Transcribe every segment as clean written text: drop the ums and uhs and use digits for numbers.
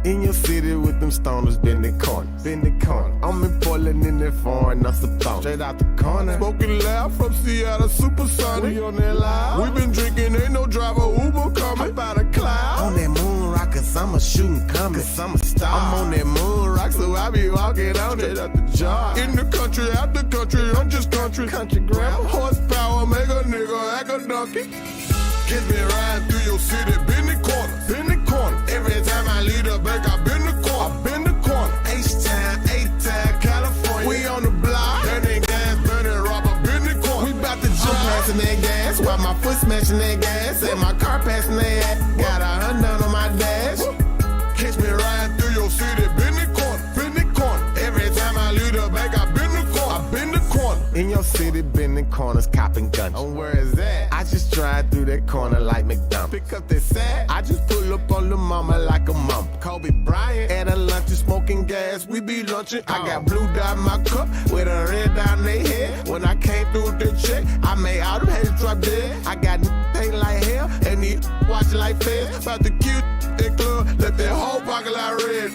In your city with them stoners, bend the corner, bend the corner. I'm in Portland in that foreign, that's a thought. Straight out the corner. Smoking loud from Seattle, supersonic. We on that loud. We been drinking, ain't no driver, Uber coming. Up out of cloud. On that moon rock, cause I'm a shooting coming. Cause I'm a star. I'm on that moon rock, so I be walking on it. Straight out the jar. In the country, out the country, I'm just country. Country grab horsepower, make a nigga act a donkey. Catch me riding through your city, bend the corner, bend the corner. Every time I lead the back, I bend the corner, I bend the corner. H-Town, A-Town, California. We on the block, burning gas, burning rubber, bend the corner. We bout to jump. I'm passing that gas, while my foot smashing that gas, and my car passing that ass. Got a $100 on my dash. Catch me riding through your city, bend the corner, bend the corner. Every time I lead the back, I bend the corner, I bend the corner. In your city, bending corners, copping guns. Oh, where is that? I just drive through that corner like McDonald's. Pick up that sack. I just pull up on the mama like a mom. Kobe Bryant at a lunch, smoking gas. We be lunching. I got blue dot in my cup with a red dot in their head. When I came through the check, I made all them heads drop dead. I got paint like hell and these watching like feds. About to cute that club, let that whole pocket like red.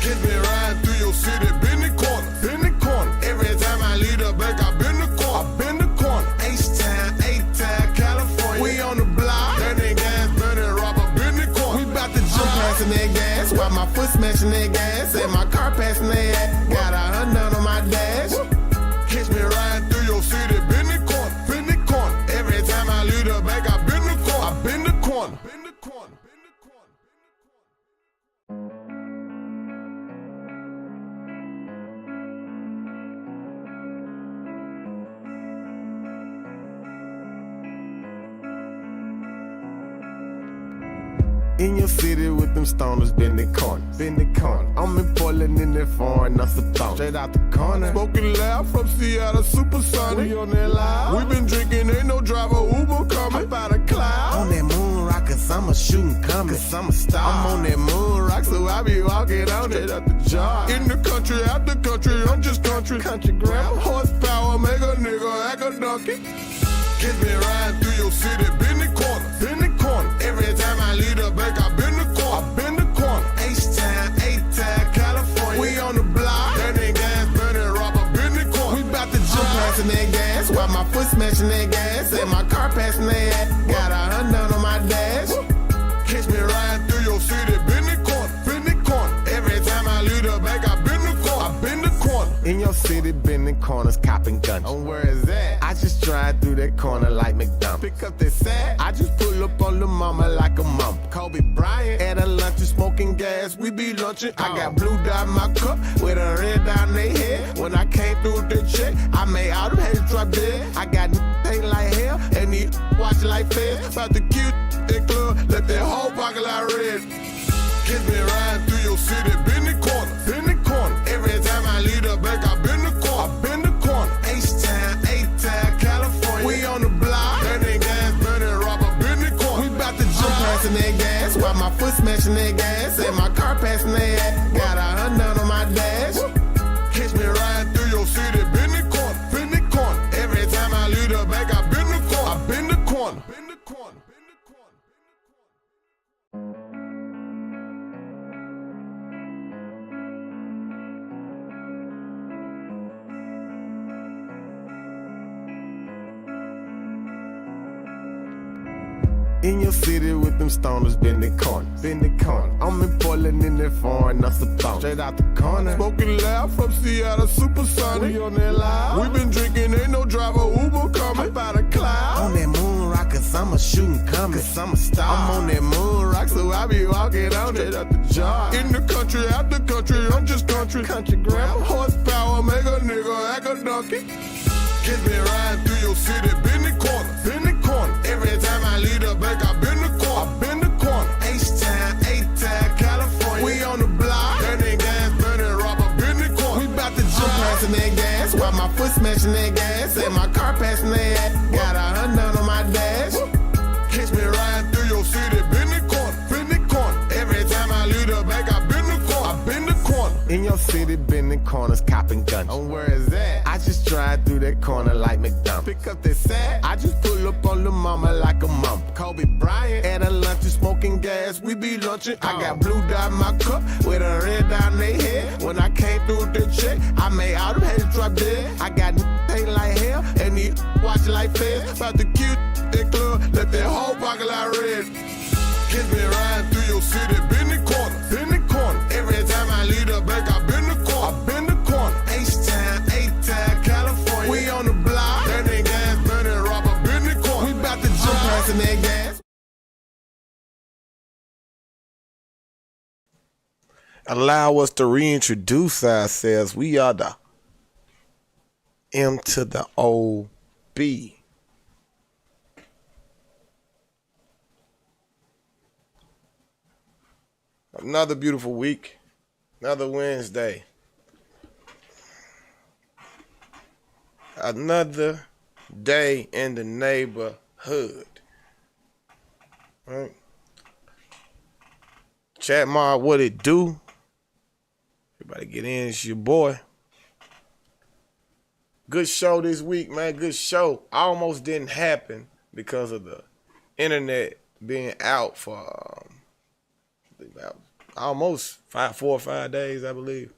Catch me riding through your city, bend the corner, bend the corner. Every time I lead the back, I bend the corner, I bend the corner. H-Town, A-Town, California. We on the block, burning gas, burning rubber, bend the corner. We bout to jump. I'm passing that gas, while my foot smashing that gas, and my car passing that ass. Got a $100 on my dash. Catch me riding through your city, bend the corner, bend the corner. Every time I lead the back, I bend the corner, I bend the corner, bend the corner. In your city with them stoners, bend the corner, bend the corner. I'm in Portland in that foreign, that's a thought. Straight out the corner. Smoking loud from Seattle, supersonic. We on that loud. We been drinking, ain't no driver, Uber coming. Up out of cloud. On that moon rock, cause I'm a shooting coming. Cause I'm a star. I'm on that moon rock, so I be walking on it. Straight out the jar. In the country, out the country, I'm just country. Country grab horsepower, make a nigga act a donkey. Catch me riding through your city, bend the corner, bend the corner. Every time I lead the back, I bend the corner, I bend the corner. H-Town, A-Town, California. We on the block, burning gas, burning rubber, bend the corner. We bout to jump. I'm passing that gas, while my foot smashing that gas, and my car passing that ass. Got a $100 on my dash. Catch me riding through your city, bend the corner, bend the corner. Every time I lead the back, I bend the corner, I bend the corner. In your city, bending corners, copping guns. Oh, where is that? I just drive through that corner like McDonald's. Pick up that sack. I just pull up on the mama like a mom. Kobe Bryant at a lunch, smoking gas. We be lunching. I got blue dot in my cup with a red dot in their head. When I came through the check, I made all them heads drop dead. I got paint like hell and these watching like feds. About to cute that club, let that whole pocket like red. Catch me riding through your city, bend the corner, bend the corner. Every time I lead the back, I bend the corner, I bend the corner. H-Town, A-Town, California. We on the block, burning gas, burning rubber, bend the corner. We bout to jump. I'm passing that gas, while my foot smashing that gas, and my car passing that ass. Got a $100 on my dash. Catch me riding through your city, bend the corner, bend the corner. Every time I lead the back, I bend the corner, I bend the corner, bend the corner. In your city with them stoners, bend the corner, bend the corner. I'm in Portland in that foreign, that's a thought. Straight out the corner. Smoking loud from Seattle, supersonic. We on that loud. We been drinking, ain't no driver, Uber coming. Up out of cloud. On that moon rock, cause I'm a shooting coming. Cause I'm a star. I'm on that moon rock, so I be walking on it. Straight out the jar. In the country, out the country, I'm just country. Country grab horsepower, make a nigga act a donkey. Catch me riding through your city, bend the corner, bend the corner. Every time I lead the back, I bend the corner, I bend the corner. H-Town, A-Town, California. We on the block, burning gas, burning rubber, bend the corner. We bout to jump. I'm passing that gas, while my foot smashing that gas, and my car passing that ass. Got a $100 on my dash. Catch me riding through your city, bend the corner, bend the corner. Every time I lead the back, I bend the corner, I bend the corner. In your city, bending corners, copping guns. Oh, where is that? I just drive through that corner like McDonald's. Pick up that sack. I just pull up on the mama like a mom. Kobe Bryant at a lunch smoking gas. We be lunching. I got blue dot in my cup with a red dot in their head. When I came through with the check, I made all them heads drop dead. I got paint like hell and these watch like feds. About to cute that club, let that whole pocket like red. Kids been riding through your city, bend the corner, bend the corner. Every time I lead up back, I bend the corner, I bend the corner. H-Town, A-Town, California. We on the block, burning gas, burning rubber, bend the corner. We about to jump, passing that gas. Allow us to reintroduce ourselves. We are the M to the O-B. Another beautiful week, another Wednesday, another day in the neighborhood. Right? Chat Mob, what it do? Everybody get in, it's your boy. Good show this week, man, good show. Almost didn't happen because of the internet being out for about almost 4 or 5 days, I believe.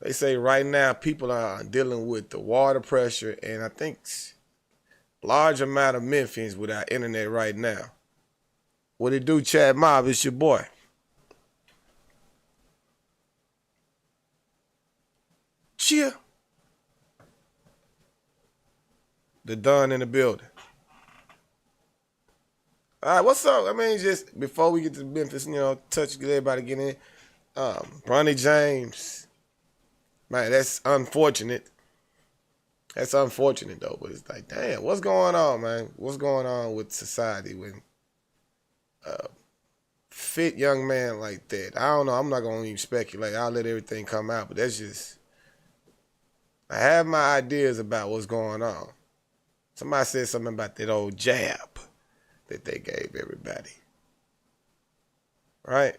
They say right now people are dealing with the water pressure, and I think large amount of Memphis without internet right now. What it do, Chad Mob? It's your boy. Cheer. The Don in the building. All right, what's up? I mean, just before we get to Memphis, touch, get everybody get in. Bronny James, man, that's unfortunate. That's unfortunate though, but it's like, damn, what's going on, man? What's going on with society when fit young man like that? I don't know. I'm not gonna even speculate. I'll let everything come out, but that's just. I have my ideas about what's going on. Somebody said something about that old jab that they gave everybody. Right?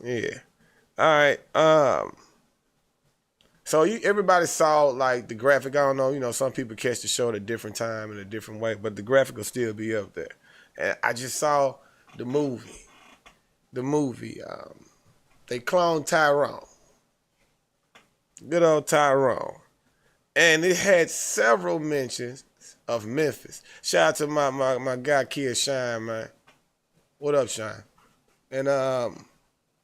Yeah. All right. So everybody saw like the graphic. I don't know, some people catch the show at a different time in a different way, but the graphic will still be up there. And I just saw the movie. They cloned Tyrone. Good old Tyrone. And it had several mentions of Memphis. Shout out to my guy Kid Shine, man. What up, Shine? And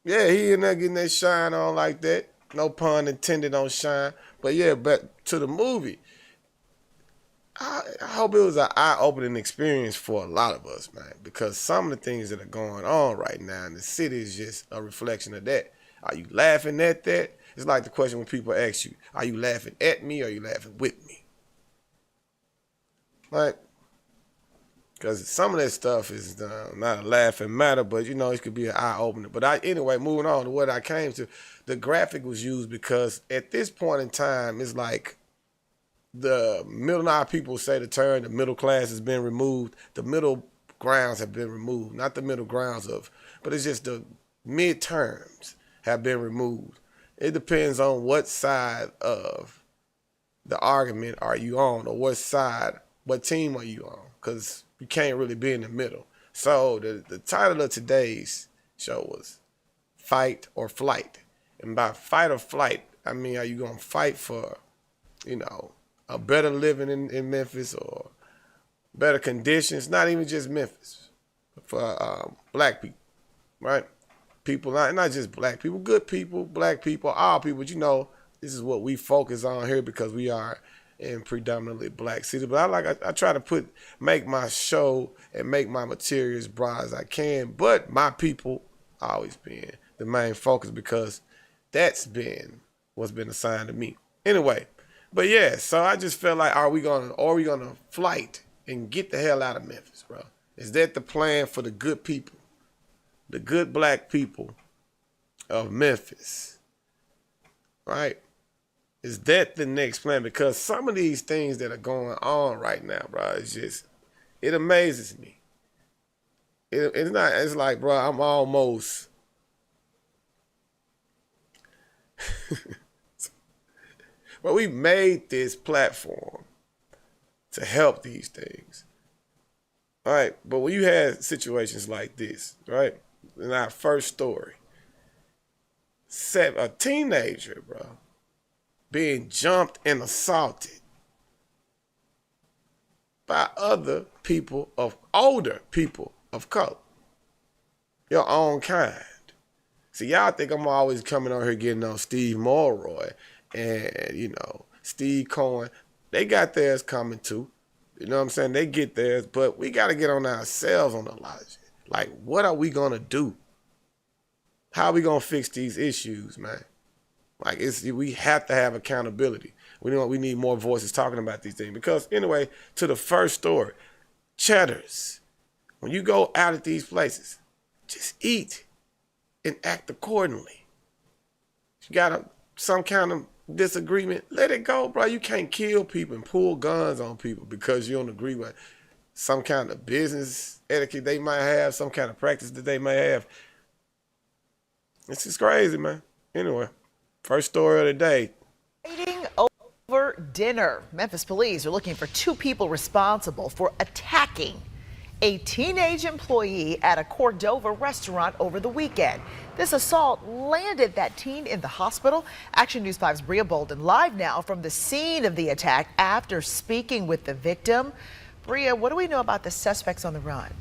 yeah, he in there getting that shine on like that. No pun intended on Shine. But yeah, back to the movie. I hope it was an eye-opening experience for a lot of us, man. Because some of the things that are going on right now in the city is just a reflection of that. Are you laughing at that? It's like the question when people ask you, are you laughing at me or are you laughing with me? Right? Because some of that stuff is not a laughing matter, but it could be an eye-opener. But anyway, moving on to what I came to, the graphic was used because at this point in time, it's like the middle, now people say the term, the middle class has been removed. The middle grounds have been removed. Not the middle grounds but it's just the midterms have been removed. It depends on what side of the argument are you on or what team are you on, because you can't really be in the middle. So the title of today's show was Fight or Flight. And by fight or flight, I mean, are you going to fight for, a better living in Memphis or better conditions? Not even just Memphis, for black people, right? People, not just black people, good people, black people, all people. But this is what we focus on here because we are in predominantly black cities. But I try to make my show and make my material as broad as I can. But my people always been the main focus because that's been what's been assigned to me. Anyway, but yeah, so I just felt like, are we gonna flight and get the hell out of Memphis, bro? Is that the plan for the good people? The good black people of Memphis, right? Is that the next plan? Because some of these things that are going on right now, bro, it amazes me. It's like, bro, I'm almost But we made this platform to help these things. All right, but when you had situations like this, right, in our first story, a teenager, bro, being jumped and assaulted by older people of color, your own kind. See, y'all think I'm always coming on here getting on Steve Mulroy and, Steve Cohen. They got theirs coming too. You know what I'm saying? They get theirs, but we got to get on ourselves on a lot of shit. Like, what are we going to do? How are we going to fix these issues, man? Like, we have to have accountability. We need more voices talking about these things. Because, anyway, to the first story, Cheddar's. When you go out at these places, just eat and act accordingly. If you got some kind of disagreement, let it go, bro. You can't kill people and pull guns on people because you don't agree with some kind of business etiquette they might have, some kind of practice that they may have. It's just crazy, man. Anyway, first story of the day. Fighting over dinner. Memphis police are looking for 2 people responsible for attacking a teenage employee at a Cordova restaurant over the weekend. This assault landed that teen in the hospital. Action News 5's Bria Bolden live now from the scene of the attack after speaking with the victim. Bria, what do we know about the suspects on the run?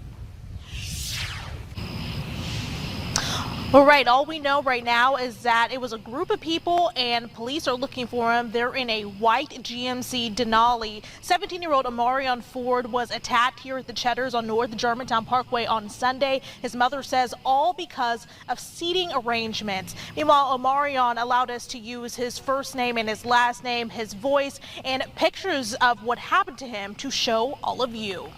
Well, right. All we know right now is that it was a group of people and police are looking for him. They're in a white GMC Denali. 17-year-old Omarion Ford was attacked here at the Cheddar's on North Germantown Parkway on Sunday. His mother says all because of seating arrangements. Meanwhile, Omarion allowed us to use his first name and his last name, his voice, and pictures of what happened to him to show all of you.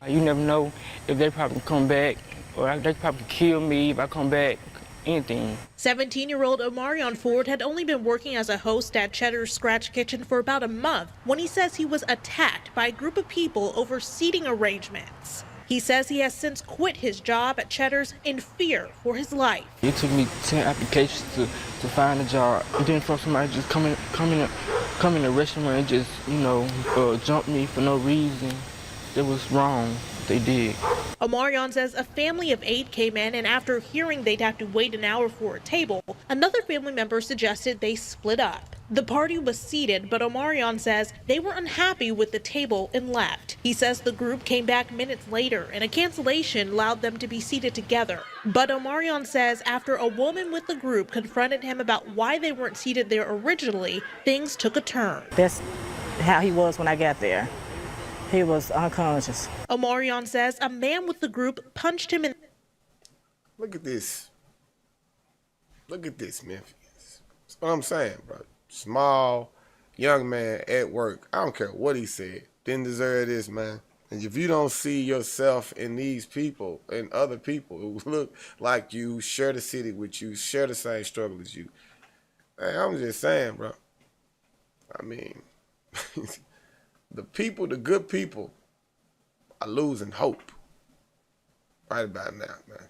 You never know if they probably come back. Or they probably kill me if I come back, anything. 17-year-old Omarion Ford had only been working as a host at Cheddar's Scratch Kitchen for about a month when he says he was attacked by a group of people over seating arrangements. He says he has since quit his job at Cheddar's in fear for his life. It took me 10 applications to find a job. And then for somebody just come in the restaurant and just, jump me for no reason. It was wrong. They did. Omarion says a family of 8 came in, and after hearing they'd have to wait an hour for a table, another family member suggested they split up. The party was seated, but Omarion says they were unhappy with the table and left. He says the group came back minutes later, and a cancellation allowed them to be seated together. But Omarion says after a woman with the group confronted him about why they weren't seated there originally, things took a turn. That's how he was when I got there. He was unconscious. Omarion says a man with the group punched him in. Look at this. Look at this, Memphis. That's what I'm saying, bro. Small, young man at work. I don't care what he said. Didn't deserve this, man. And if you don't see yourself in these people and other people who look like you, share the city with you, share the same struggle as you. Hey, I'm just saying, bro. I mean... the good people are losing hope right about now, man.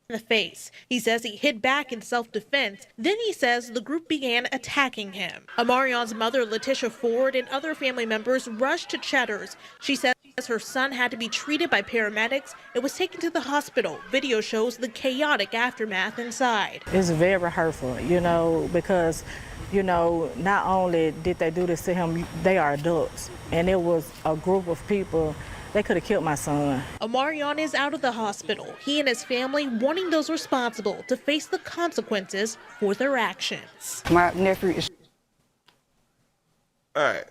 In the face. He says he hit back in self-defense. Then he says the group began attacking him. Omarion's mother, Letitia Ford, and other family members rushed to Cheddar's. She says her son had to be treated by paramedics and was taken to the hospital. Video shows the chaotic aftermath inside. It's very hurtful, because not only did they do this to him, they are adults. And it was a group of people, they could have killed my son. Omarion is out of the hospital. He and his family warning those responsible to face the consequences for their actions. My nephew is... All right.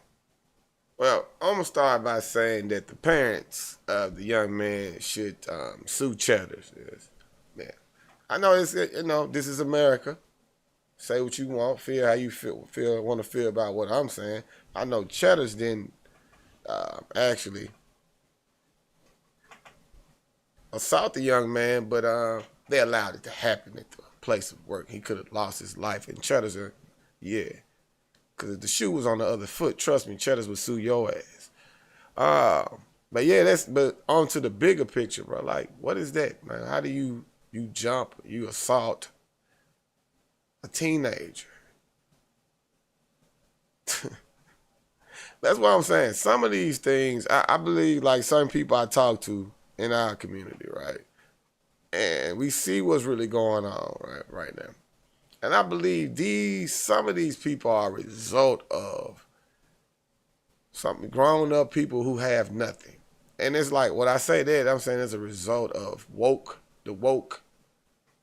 Well, I'm going to start by saying that the parents of the young man should sue Cheddar's. Yeah. I know this is America. Say what you want, feel how you want to feel about what I'm saying. I know Cheddar's didn't actually assault the young man, but they allowed it to happen at the place of work. He could have lost his life. And Cheddar's, yeah. Because if the shoe was on the other foot, trust me, Cheddar's would sue your ass. But yeah, but on to the bigger picture, bro. Like, what is that, man? How do you jump, you assault a teenager. That's what I'm saying. Some of these things, I believe, like certain people I talk to in our community, right? And we see what's really going on right now. And I believe some of these people are a result of some grown up people who have nothing. And it's like, when I say that, I'm saying it's a result of the woke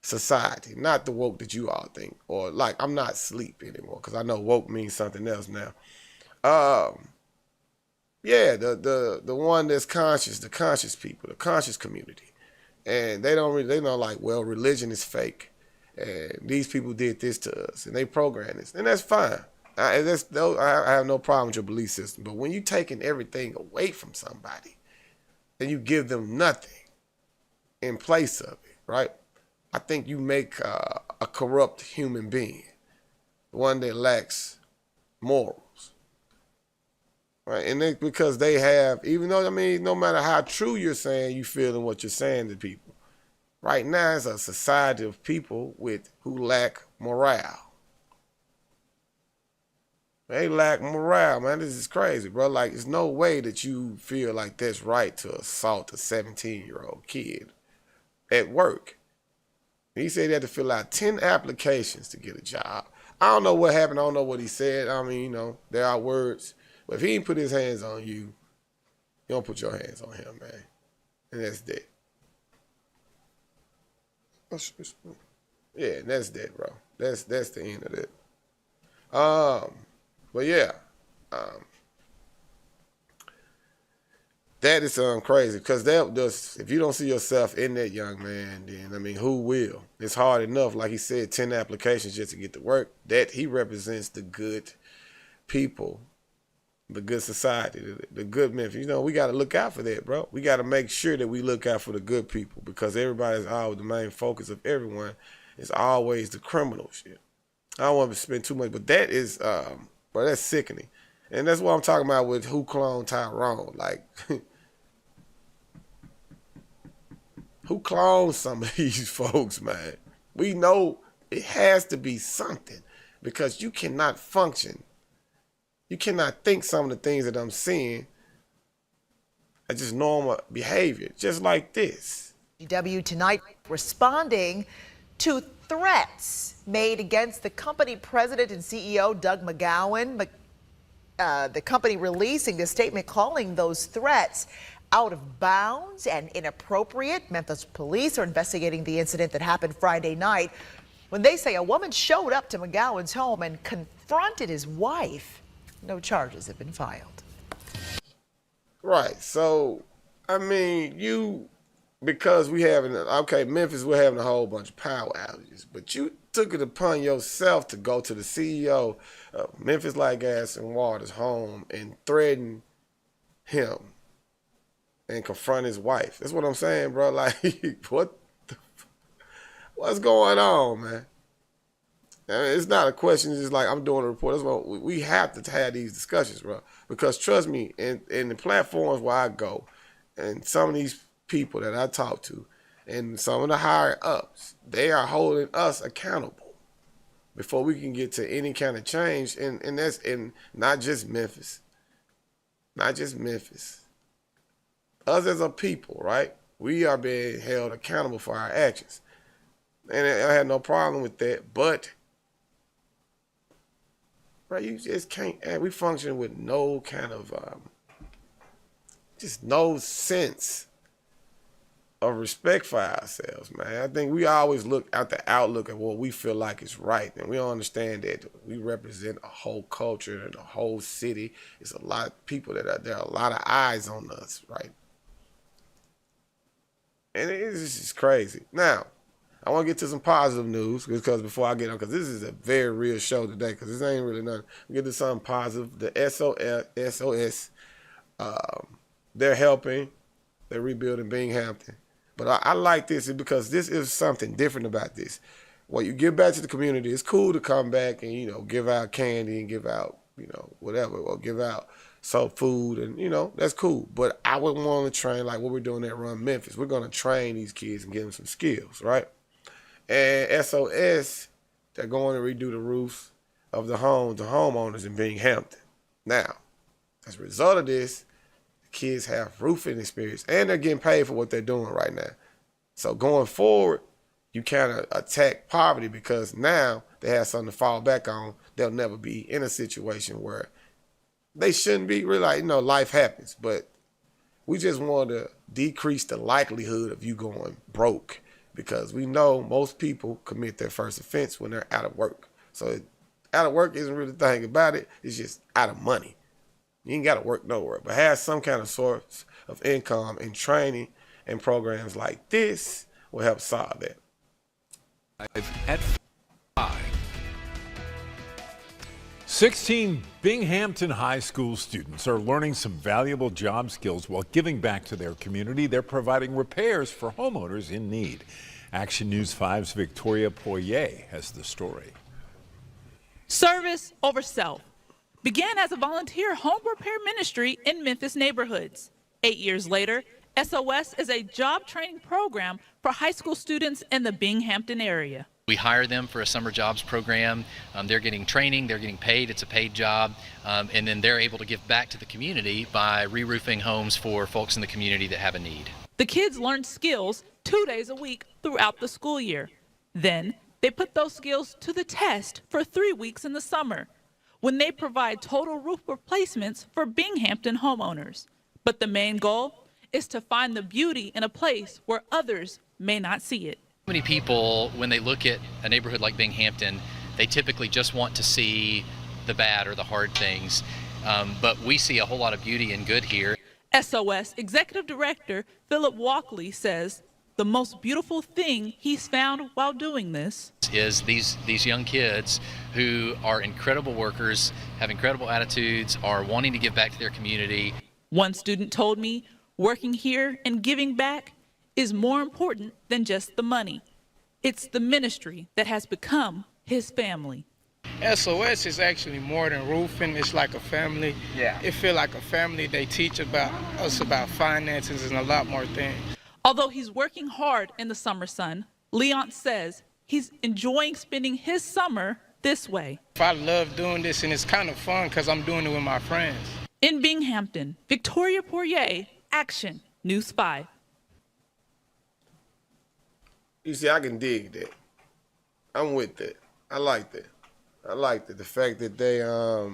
society, not the woke that you all think. Or like, I'm not asleep anymore, because I know woke means something else now. Yeah, the one that's conscious, the conscious people, the conscious community. And they know, like, well, religion is fake. And these people did this to us, and they programmed this. And that's fine. I have no problem with your belief system. But when you're taking everything away from somebody, and you give them nothing in place of it, right? I think you make a corrupt human being, one that lacks morals, right? And it's because they have, even though, I mean, no matter how true you're saying, you feel in what you're saying to people. Right now, it's a society of people who lack morale. They lack morale, man. This is crazy, bro. Like, there's no way that you feel like that's right to assault a 17-year-old kid at work. He said he had to fill out 10 applications to get a job. I don't know what happened. I don't know what he said. I mean, you know, there are words. But if he didn't put his hands on you, you don't put your hands on him, man. And that's that. Yeah, that's that, bro. That's the end of that. But yeah, that is crazy, because if you don't see yourself in that young man, then I mean, who will? It's hard enough, like he said, 10 applications just to get to work. That he represents the good people, the good society, the good Memphis. You know, we got to look out for that, bro. We got to make sure that we look out for the good people, because everybody's always the main focus of everyone is always the criminal shit. I don't want to spend too much, but that is, bro, that's sickening. And that's what I'm talking about with who cloned Tyrone. Like, who cloned some of these folks, man? We know it has to be something, because you cannot function. You cannot think some of the things that I'm seeing are just normal behavior, just like this. GW tonight responding to threats made against the company president and CEO, Doug McGowan. The company releasing a statement calling those threats out of bounds and inappropriate. Memphis police are investigating the incident that happened Friday night when they say a woman showed up to McGowan's home and confronted his wife. No charges have been filed. Right. So, I mean, because Memphis, we're having a whole bunch of power outages, but you took it upon yourself to go to the CEO of Memphis Light, Gas, and Water's home and threaten him and confront his wife. That's what I'm saying, bro. Like, what's going on, man? I mean, it's not a question. It's just like, I'm doing a report. That's what we have to have these discussions, bro. Because trust me, in the platforms where I go, and some of these people that I talk to, and some of the higher ups, they are holding us accountable before we can get to any kind of change. And that's in not just Memphis. Not just Memphis. Us as a people, right? We are being held accountable for our actions. And I had no problem with that, but right, you just can't. We function with no kind of, just no sense of respect for ourselves, man. I think we always look at the outlook of what we feel like is right, and we don't understand that we represent a whole culture and a whole city. It's a lot of people there are a lot of eyes on us, right? And it's just crazy. Now, I want to get to some positive news, because before I get on, because this is a very real show today, because this ain't really nothing. We get to something positive. The SOS, they're helping. They're rebuilding Binghamton. But I like this because this is something different about this. When you give back to the community, it's cool to come back and, give out candy and give out, whatever, or give out some food, and, that's cool. But I would want to train like what we're doing at Run Memphis. We're going to train these kids and give them some skills, right? And SOS, they're going to redo the roofs of the homeowners in Binghamton. Now, as a result of this, the kids have roofing experience, and they're getting paid for what they're doing right now. So going forward, you kind of attack poverty because now they have something to fall back on. They'll never be in a situation where they shouldn't be. Really, like, life happens, but we just want to decrease the likelihood of you going broke because we know most people commit their first offense when they're out of work. So out of work isn't really the thing about it. It's just out of money. You ain't got to work nowhere, but have some kind of source of income, and training and programs like this will help solve that. At 5. 16 Binghamton High School students are learning some valuable job skills while giving back to their community. They're providing repairs for homeowners in need. Action News 5's Victoria Poirier has the story. Service over self began as a volunteer home repair ministry in Memphis neighborhoods. 8 years later, SOS is a job training program for high school students in the Binghamton area. We hire them for a summer jobs program. They're getting training, they're getting paid, it's a paid job, and then they're able to give back to the community by re-roofing homes for folks in the community that have a need. The kids learn skills 2 days a week throughout the school year. Then they put those skills to the test for 3 weeks in the summer, when they provide total roof replacements for Binghamton homeowners. But the main goal is to find the beauty in a place where others may not see it. Many people, when they look at a neighborhood like Binghamton, they typically just want to see the bad or the hard things, but we see a whole lot of beauty and good here. SOS Executive Director Philip Walkley says the most beautiful thing he's found while doing this is these young kids who are incredible workers, have incredible attitudes, are wanting to give back to their community. One student told me working here and giving back is more important than just the money. It's the ministry that has become his family. SOS is actually more than roofing. It's like a family. Yeah. It feels like a family. They teach us about finances and a lot more things. Although he's working hard in the summer sun, Leon says he's enjoying spending his summer this way. I love doing this, and it's kind of fun because I'm doing it with my friends. In Binghamton, Victoria Poirier, Action News 5. You see, I can dig that. I'm with that. I like that. I like that. The fact that they're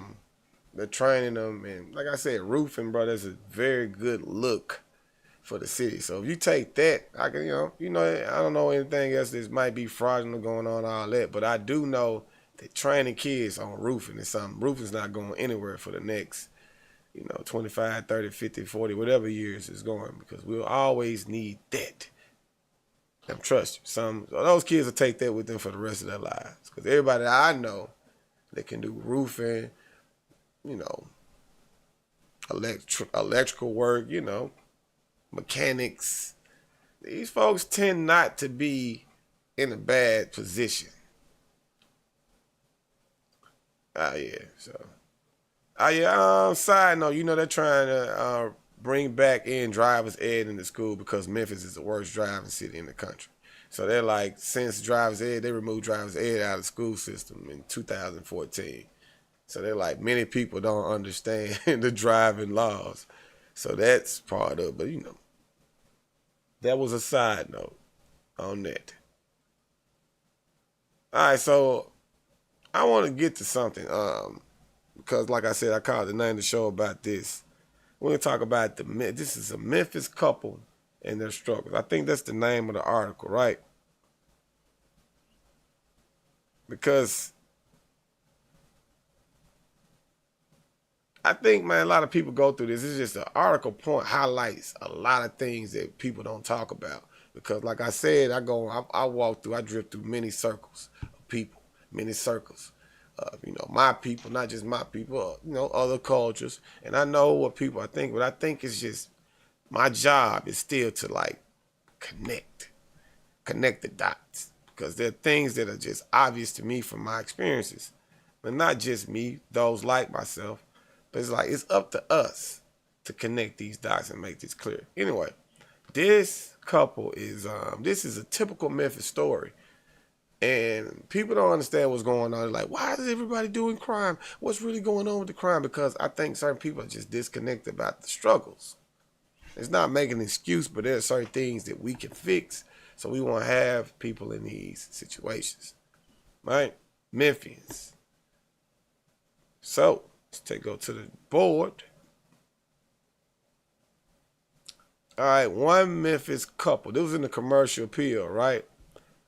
training them, and like I said, roofing, bro, that's a very good look for the city. So if you take that, I can, I don't know anything else that might be fraudulent going on, all that, but I do know that training kids on roofing is something. Roofing's not going anywhere for the next, 25, 30, 50, 40, whatever years it's going, because we'll always need that. And trust you, those kids will take that with them for the rest of their lives. Because everybody that I know that can do roofing, electrical work, mechanics, these folks tend not to be in a bad position. Side note, they're trying to bring back in driver's ed in the school because Memphis is the worst driving city in the country. So they're like, since driver's ed, they removed driver's ed out of the school system in 2014. So they're like, many people don't understand the driving laws. So that's part of it. But, that was a side note on that. All right, so I want to get to something because, like I said, I called the name of the show about this. We're going to talk about this is a Memphis couple and their struggles. I think that's the name of the article, right? Because I think, man, a lot of people go through this. It's just an article highlights a lot of things that people don't talk about. Because like I said, I drift through many circles of people, many circles. My people, not just my people, other cultures. And I know what people I think, but I think it's just my job is still to connect the dots. Because there are things that are just obvious to me from my experiences. But not just me, those like myself. But it's up to us to connect these dots and make this clear. Anyway, this couple is, this is a typical Memphis story. And people don't understand what's going on. They're like, why is everybody doing crime? What's really going on with the crime? Because I think certain people are just disconnected about the struggles. It's not making an excuse, but there are certain things that we can fix. So we won't have people in these situations. Right? Memphis. So let's go to the board. All right, one Memphis couple. This was in the commercial appeal, right?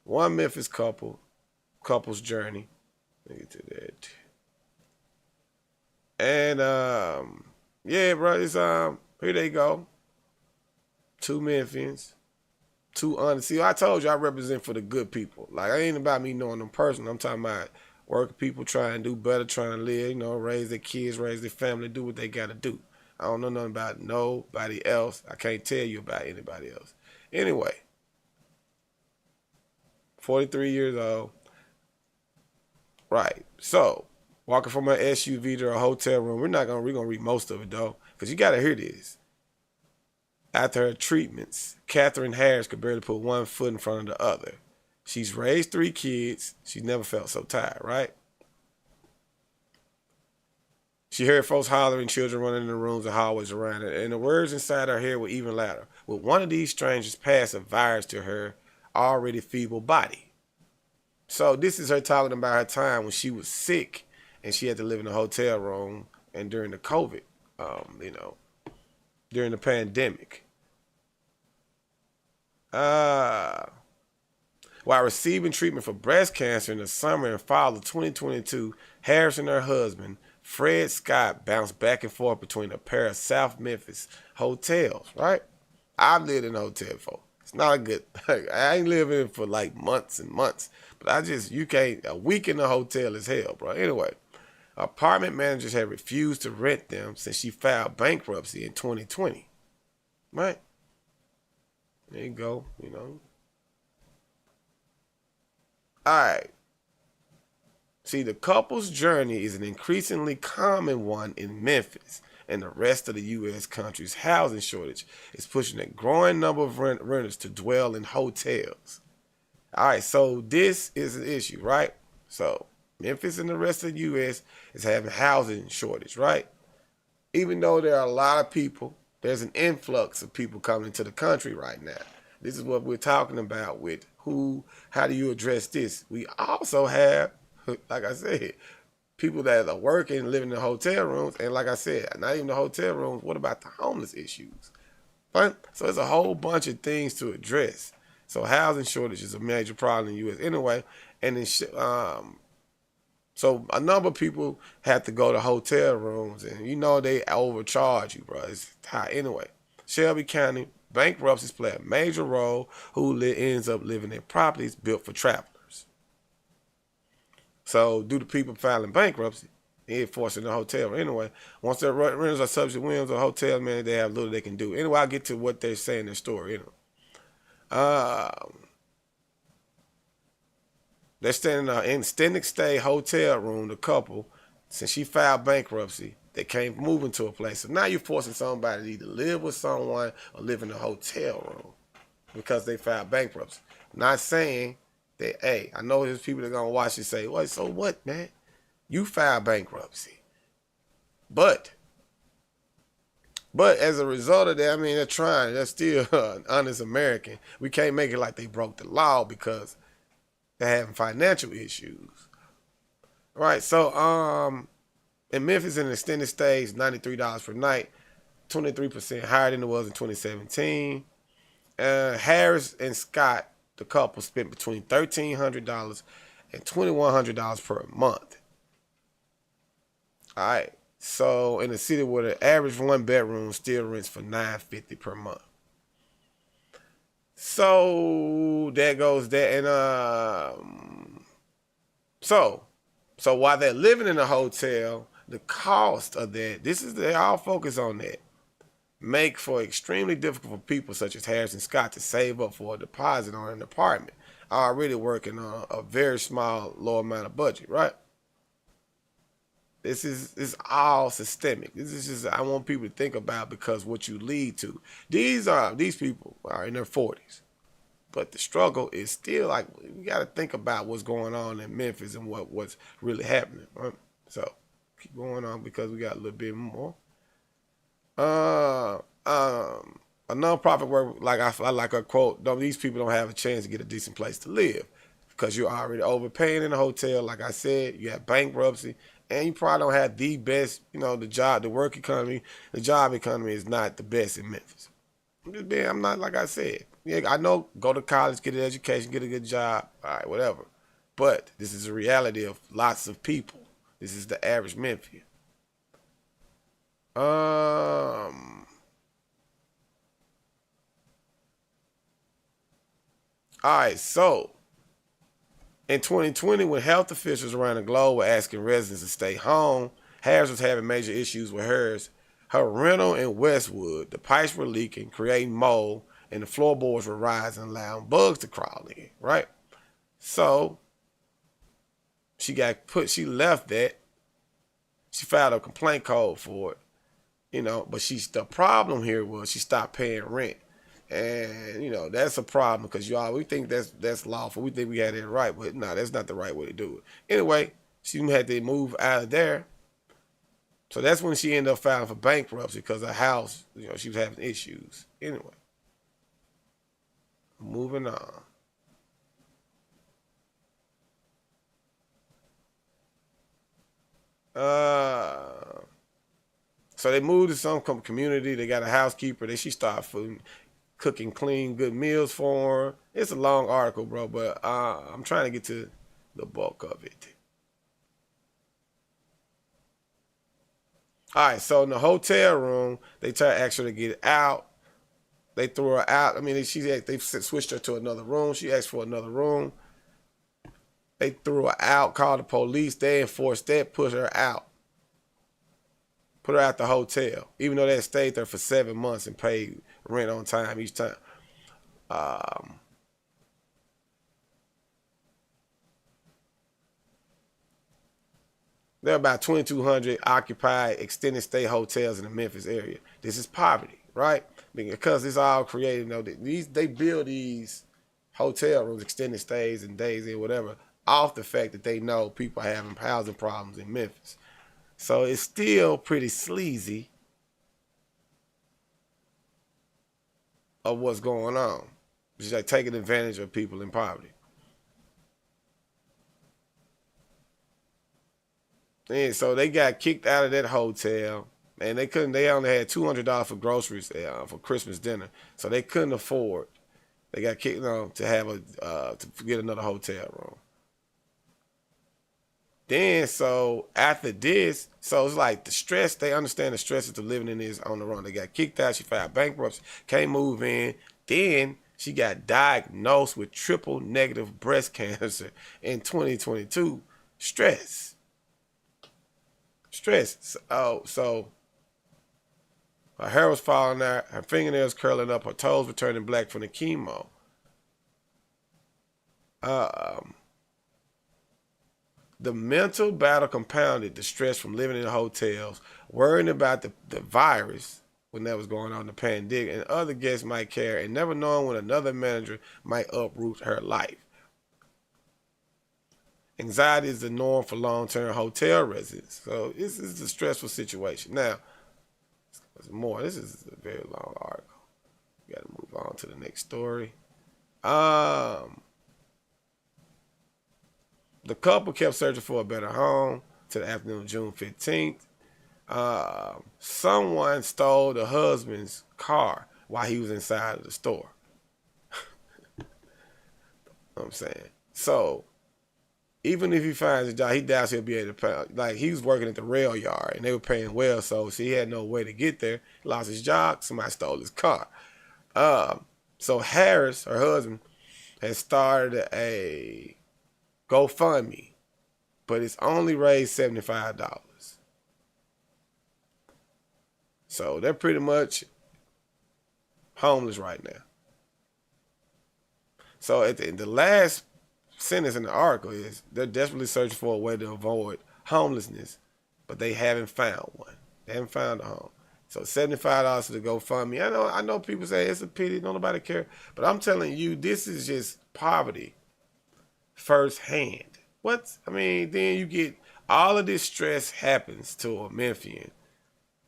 One Memphis couple's journey. Let me get to that. And yeah, bro, it's here they go. Two Memphians. Two honest. See, I told you I represent for the good people. Like, I ain't about me knowing them personally. I'm talking about working people trying to do better, trying to live, you know, raise their kids, raise their family, do what they gotta do. I don't know nothing about nobody else. I can't tell you about anybody else. Anyway, 43 years old. Right. So, walking from an SUV to a hotel room. We're gonna read most of it though, because you gotta hear this. After her treatments, Catherine Harris could barely put one foot in front of the other. She's raised 3 kids. She never felt so tired, right? She heard folks hollering, children running in the rooms and hallways around her, and the words inside her head were even louder. Would one of these strangers pass a virus to her already feeble body? So this is her talking about her time when she was sick and she had to live in a hotel room and during the COVID, during the pandemic. While receiving treatment for breast cancer in the summer and fall of 2022, Harris and her husband, Fred Scott, bounced back and forth between a pair of South Memphis hotels, right? I've lived in a hotel before. It's not a good, I ain't living in for like months and months, but a week in a hotel is hell, bro. Anyway, apartment managers had refused to rent them since she filed bankruptcy in 2020, right? There you go, All right. See, the couple's journey is an increasingly common one in Memphis and the rest of the U.S. country's housing shortage is pushing a growing number of renters to dwell in hotels. All right, so this is an issue, right? So Memphis and the rest of the U.S. is having housing shortage, right? Even though there are a lot of people, there's an influx of people coming into the country right now. This is what we're talking about with how do you address this? We also have, like I said, people that are working and living in hotel rooms. And like I said, not even the hotel rooms, what about the homeless issues? Right? So there's a whole bunch of things to address. So housing shortage is a major problem in the U.S. anyway. And then, so a number of people have to go to hotel rooms and they overcharge you, bro. It's high anyway. Shelby County bankruptcies play a major role who ends up living in properties built for travelers. So due to people filing bankruptcy, they're forcing the hotel. Anyway, once their renters are subject to whims of hotel, man, they have little they can do. Anyway, I'll get to what they're saying in their story. They're staying in an extended stay hotel room, the couple, since she filed bankruptcy. They can't move into a place. So now you're forcing somebody to either live with someone or live in a hotel room because they filed bankruptcy. Not saying that, hey, I know there's people that are going to watch and say, well, so what, man? You filed bankruptcy. But as a result of that, I mean, they're trying. They're still an honest American. We can't make it like they broke the law because they're having financial issues. Right, so in Memphis, an extended stay is $93 per night, 23% higher than it was in 2017. Harris and Scott, the couple, spent between $1,300 and $2,100 per month. All right, so in a city where the average one bedroom still rents for $950 per month. So there goes that, and so while they're living in a hotel, the cost of that, they all focus on that, make for extremely difficult for people such as Harris and Scott to save up for a deposit on an apartment, already working on a very small, low amount of budget, right? It's all systemic. This is just, I want people to think about because what you lead to. These people are in their 40s. But the struggle is still like, we got to think about what's going on in Memphis and what's really happening. Right? So keep going on because we got a little bit more. A nonprofit work, like I like a quote, these people don't have a chance to get a decent place to live because you're already overpaying in a hotel. Like I said, you have bankruptcy, and you probably don't have the best, the work economy, the job economy is not the best in Memphis. I'm not, like I said. Yeah, I know, go to college, get an education, get a good job, all right, whatever. But this is a reality of lots of people. This is the average Memphian. All right, so in 2020, when health officials around the globe were asking residents to stay home, Harris was having major issues with hers. Her rental in Westwood, the pipes were leaking, creating mold, and the floorboards were rising, allowing bugs to crawl in, right? So she left that. She filed a complaint code for it, but the problem here was she stopped paying rent. And, that's a problem because we think that's lawful. We think we had it right, but no, that's not the right way to do it. Anyway, she had to move out of there. So that's when she ended up filing for bankruptcy because her house, she was having issues. Anyway, moving on. So they moved to some community. They got a housekeeper. She started cooking clean, good meals for her. It's a long article, bro, but I'm trying to get to the bulk of it. All right, so in the hotel room, they tried to ask her to get out. They threw her out. I mean, they switched her to another room. She asked for another room. They threw her out, called the police. They enforced that, put her out. Put her out the hotel, even though they had stayed there for 7 months and paid rent on time each time. There are about 2,200 occupied extended stay hotels in the Memphis area. This is poverty, right? Because it's all created, they build these hotel rooms, extended stays and days and whatever, off the fact that they know people are having housing problems in Memphis. So it's still pretty sleazy of what's going on. It's like taking advantage of people in poverty. And so they got kicked out of that hotel, and they only had $200 for groceries for Christmas dinner, so they couldn't afford. They got kicked to have to get another hotel room. Then, so after this, so it's like the stress, they understand the stresses of living in this on the run. They got kicked out, she filed bankruptcy, can't move in. Then she got diagnosed with triple negative breast cancer in 2022. Stress. So her hair was falling out, her fingernails curling up, her toes were turning black from the chemo. The mental battle compounded the stress from living in hotels, worrying about the virus when that was going on, the pandemic, and other guests might care, and never knowing when another manager might uproot her life. Anxiety is the norm for long-term hotel residents. So this is a stressful situation. Now, there's more. This is a very long article. We got to move on to the next story. The couple kept searching for a better home to the afternoon of June 15th. Someone stole the husband's car while he was inside of the store. You know what I'm saying? So, even if he finds a job, he doubts he'll be able to pay. Like, he was working at the rail yard, and they were paying well, so he had no way to get there. He lost his job. Somebody stole his car. So Harris, her husband, has started a GoFundMe, but it's only raised $75. So they're pretty much homeless right now. So at the last sentence in the article is they're desperately searching for a way to avoid homelessness, but they haven't found one. They haven't found a home. So $75 to the GoFundMe. I know people say it's a pity, don't nobody care. But I'm telling you, this is just poverty firsthand. Then you get all of this stress happens to a Memphian,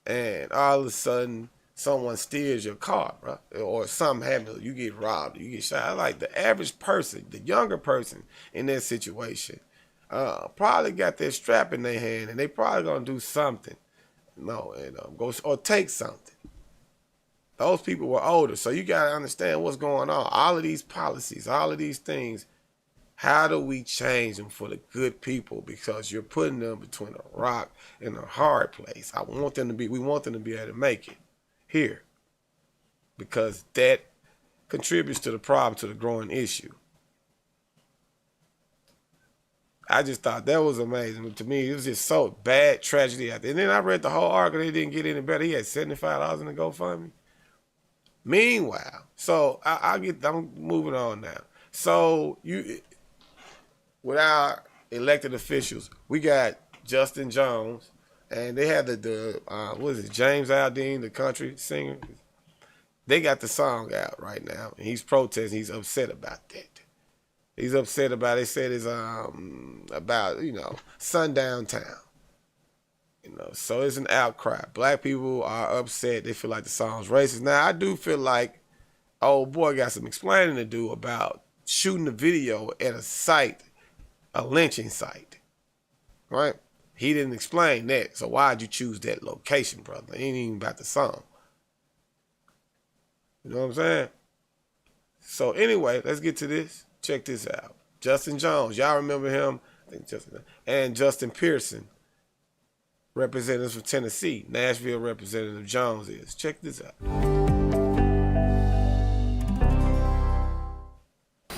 and all of a sudden someone steals your car, bro, or something happens, you get robbed, you get shot. Like the average person, the younger person in that situation, probably got their strap in their hand, and they probably gonna do something. Go or take something. Those people were older, so you gotta understand what's going on. All of these policies, all of these things, how do we change them for the good people? Because you're putting them between a rock and a hard place. We want them to be able to make it here, because that contributes to the problem, to the growing issue. I just thought that was amazing. To me, it was just so bad tragedy out there. And then I read the whole article. They didn't get any better. He had $75 in the GoFundMe. Meanwhile, so I'm moving on now. So with our elected officials, we got Justin Jones, and they had James Aldean, the country singer. They got the song out right now, and he's protesting. He's upset about that. He's upset about it. They said it's about, sundown town. So it's an outcry. Black people are upset. They feel like the song's racist. Now, I do feel like old boy got some explaining to do about shooting the video at a lynching site, right? He didn't explain that. So why'd you choose that location, brother? It ain't even about the song. You know what I'm saying? So anyway, let's get to this. Check this out. Justin Jones, y'all remember him? I think and Justin Pearson, representatives from Tennessee. Nashville Representative Jones is. Check this out.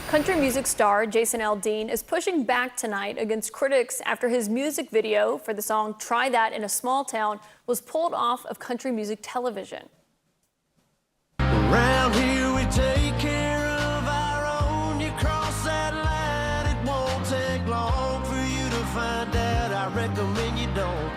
Country music star Jason Aldean is pushing back tonight against critics after his music video for the song Try That in a Small Town was pulled off of country music television. Around here we take care of our own. You cross that line, it won't take long for you to find out. I recommend you don't.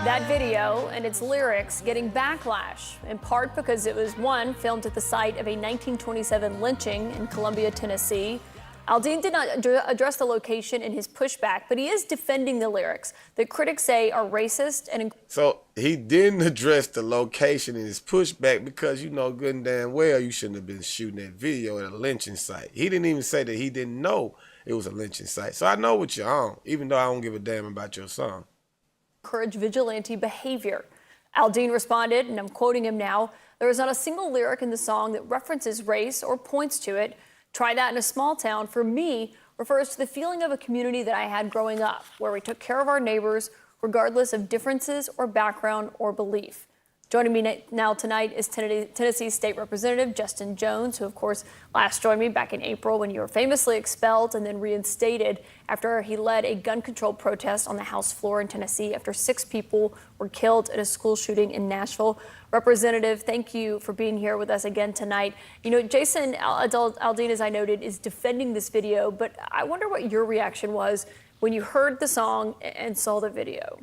That video and its lyrics getting backlash, in part because it was, one, filmed at the site of a 1927 lynching in Columbia, Tennessee. Aldean did not address the location in his pushback, but he is defending the lyrics that critics say are racist and... So he didn't address the location in his pushback because you know good and damn well you shouldn't have been shooting that video at a lynching site. He didn't even say that he didn't know it was a lynching site. So I know what you're on, even though I don't give a damn about your song. Encourage vigilante behavior. Aldean responded, and I'm quoting him now, "There is not a single lyric in the song that references race or points to it. Try that in a small town, for me, refers to the feeling of a community that I had growing up, where we took care of our neighbors, regardless of differences or background or belief." Joining me now tonight is Tennessee State Representative Justin Jones, who, of course, last joined me back in April when you were famously expelled and then reinstated after he led a gun control protest on the House floor in Tennessee after 6 people were killed at a school shooting in Nashville. Representative, thank you for being here with us again tonight. You know, Jason Aldean, as I noted, is defending this video, but I wonder what your reaction was when you heard the song and saw the video.